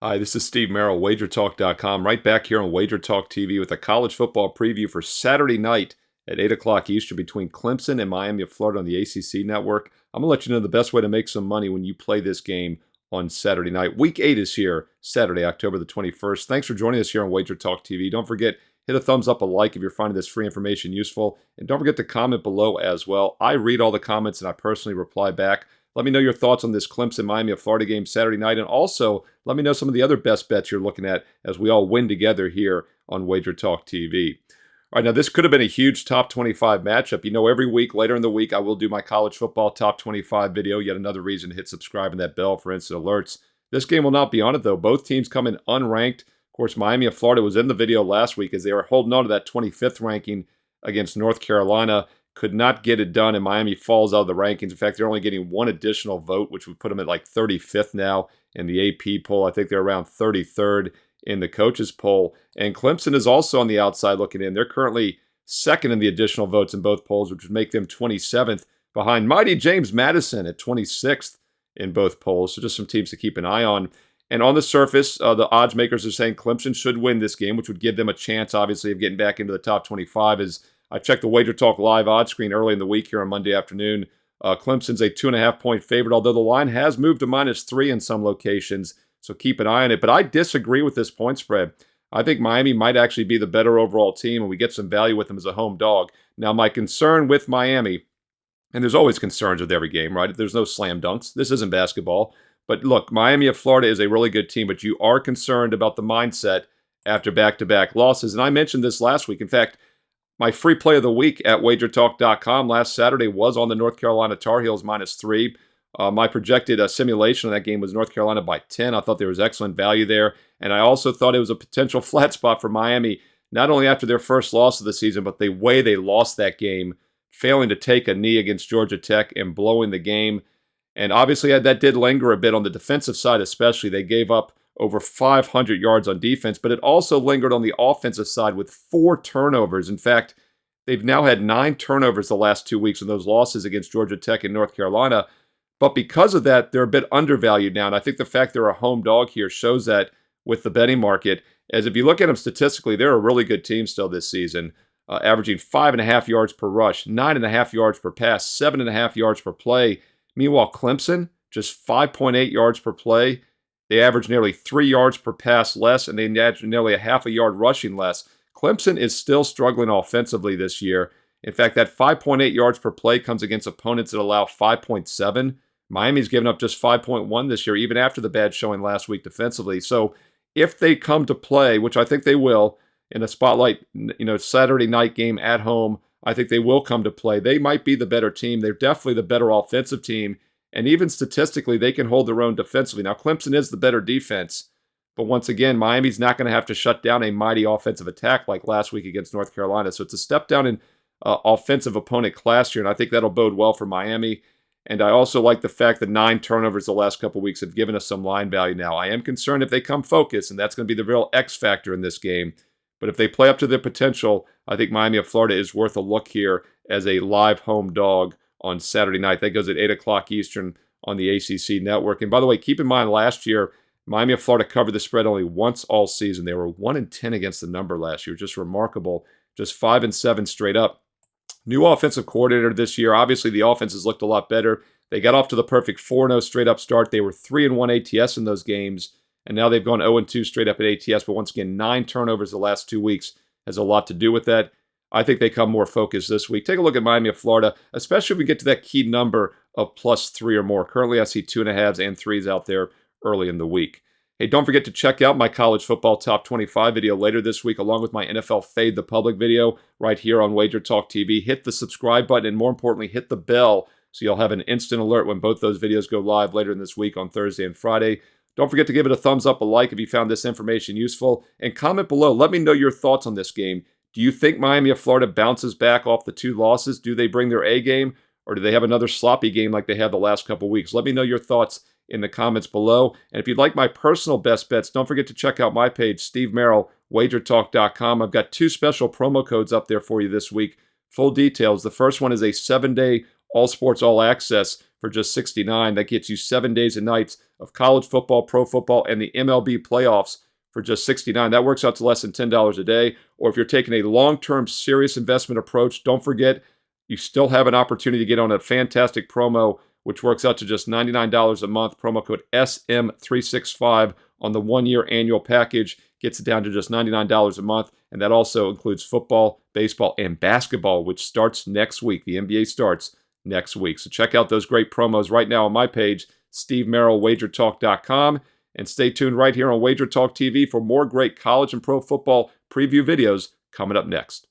Hi, this is Steve Merrill, WagerTalk.com, right back here on Wager Talk TV with a college football preview for Saturday night at 8 o'clock Eastern between Clemson and Miami of Florida on the ACC network. I'm going to let you know the best way to make some money when you play this game on Saturday night. Week 8 is here, Saturday, October the 21st. Thanks for joining us here on Wager Talk TV. Don't forget, hit a thumbs up, a like if you're finding this free information useful. And don't forget to comment below as well. I read all the comments and I personally reply back. Let me know your thoughts on this Clemson-Miami of Florida game Saturday night. And also, let me know some of the other best bets you're looking at as we all win together here on Wager Talk TV. All right, now this could have been a huge top 25 matchup. You know, every week, later in the week, I will do my college football top 25 video. Yet another reason to hit subscribe and that bell for instant alerts. This game will not be on it, though. Both teams come in unranked. Of course, Miami of Florida was in the video last week as they were holding on to that 25th ranking against North Carolina. Could not get it done, and Miami falls out of the rankings. In fact, they're only getting one additional vote, which would put them at like 35th now in the AP poll. I think they're around 33rd in the coaches poll. And Clemson is also on the outside looking in. They're currently second in the additional votes in both polls, which would make them 27th behind mighty James Madison at 26th in both polls. So just some teams to keep an eye on. And on the surface, the odds makers are saying Clemson should win this game, which would give them a chance, obviously, of getting back into the top 25. As I checked the Wager Talk live odds screen early in the week here on Monday afternoon. Clemson's a 2.5-point favorite, although the line has moved to -3 in some locations, so keep an eye on it. But I disagree with this point spread. I think Miami might actually be the better overall team, and we get some value with them as a home dog. Now, my concern with Miami, and there's always concerns with every game, right? There's no slam dunks. This isn't basketball. But look, Miami of Florida is a really good team, but you are concerned about the mindset after back-to-back losses. And I mentioned this last week. In fact, my free play of the week at wagertalk.com last Saturday was on the North Carolina Tar Heels -3. My projected simulation of that game was North Carolina by 10. I thought there was excellent value there. And I also thought it was a potential flat spot for Miami, not only after their first loss of the season, but the way they lost that game, failing to take a knee against Georgia Tech and blowing the game. And obviously that did linger a bit on the defensive side especially. They gave up over 500 yards on defense, but it also lingered on the offensive side with 4 turnovers. In fact, they've now had 9 turnovers the last 2 weeks in those losses against Georgia Tech and North Carolina. But because of that, they're a bit undervalued now. And I think the fact they're a home dog here shows that with the betting market. As if you look at them statistically, they're a really good team still this season, averaging 5.5 yards per rush, 9.5 yards per pass, 7.5 yards per play. Meanwhile, Clemson, just 5.8 yards per play. They average nearly 3 yards per pass less, and they average nearly a half a yard rushing less. Clemson is still struggling offensively this year. In fact, that 5.8 yards per play comes against opponents that allow 5.7. Miami's given up just 5.1 this year, even after the bad showing last week defensively. So if they come to play, which I think they will, in a spotlight, Saturday night game at home, I think they will come to play. They might be the better team. They're definitely the better offensive team. And even statistically, they can hold their own defensively. Now, Clemson is the better defense. But once again, Miami's not going to have to shut down a mighty offensive attack like last week against North Carolina. So it's a step down in offensive opponent class here, and I think that'll bode well for Miami. And I also like the fact that 9 turnovers the last couple of weeks have given us some line value now. I am concerned if they come focused, and that's going to be the real X factor in this game. But if they play up to their potential, I think Miami of Florida is worth a look here as a live home dog on Saturday night. That goes at 8 o'clock Eastern on the ACC network. And by the way, keep in mind last year, Miami of Florida covered the spread only once all season. They were 1-10 against the number last year. Just remarkable. Just 5-7 straight up. New offensive coordinator this year. Obviously, the offense has looked a lot better. They got off to the perfect 4-0 straight up start. They were 3-1 ATS in those games. And now they've gone 0-2 straight up at ATS. But once again, 9 turnovers the last 2 weeks has a lot to do with that. I think they come more focused this week. Take a look at Miami of Florida, especially if we get to that key number of +3 or more. Currently, I see 2.5s and 3s out there early in the week. Hey, don't forget to check out my college football top 25 video later this week, along with my NFL Fade the Public video right here on Wager Talk TV. Hit the subscribe button, and more importantly, hit the bell so you'll have an instant alert when both those videos go live later in this week on Thursday and Friday. Don't forget to give it a thumbs up, a like if you found this information useful, and comment below. Let me know your thoughts on this game. Do you think Miami of Florida bounces back off the 2 losses? Do they bring their A game, or do they have another sloppy game like they had the last couple weeks? Let me know your thoughts in the comments below. And if you'd like my personal best bets, don't forget to check out my page, Steve Merrill, wagertalk.com. I've got 2 special promo codes up there for you this week. Full details. The first one is a 7-day all sports, all access for just $69. That gets you 7 days and nights of college football, pro football, and the MLB playoffs for just $69. That works out to less than $10 a day. Or if you're taking a long-term serious investment approach, don't forget, you still have an opportunity to get on a fantastic promo, which works out to just $99 a month. Promo code SM365 on the 1-year annual package gets it down to just $99 a month. And that also includes football, baseball, and basketball, which starts next week. The NBA starts next week. So check out those great promos right now on my page, stevemerrillwagertalk.com. And stay tuned right here on Wager Talk TV for more great college and pro football preview videos coming up next.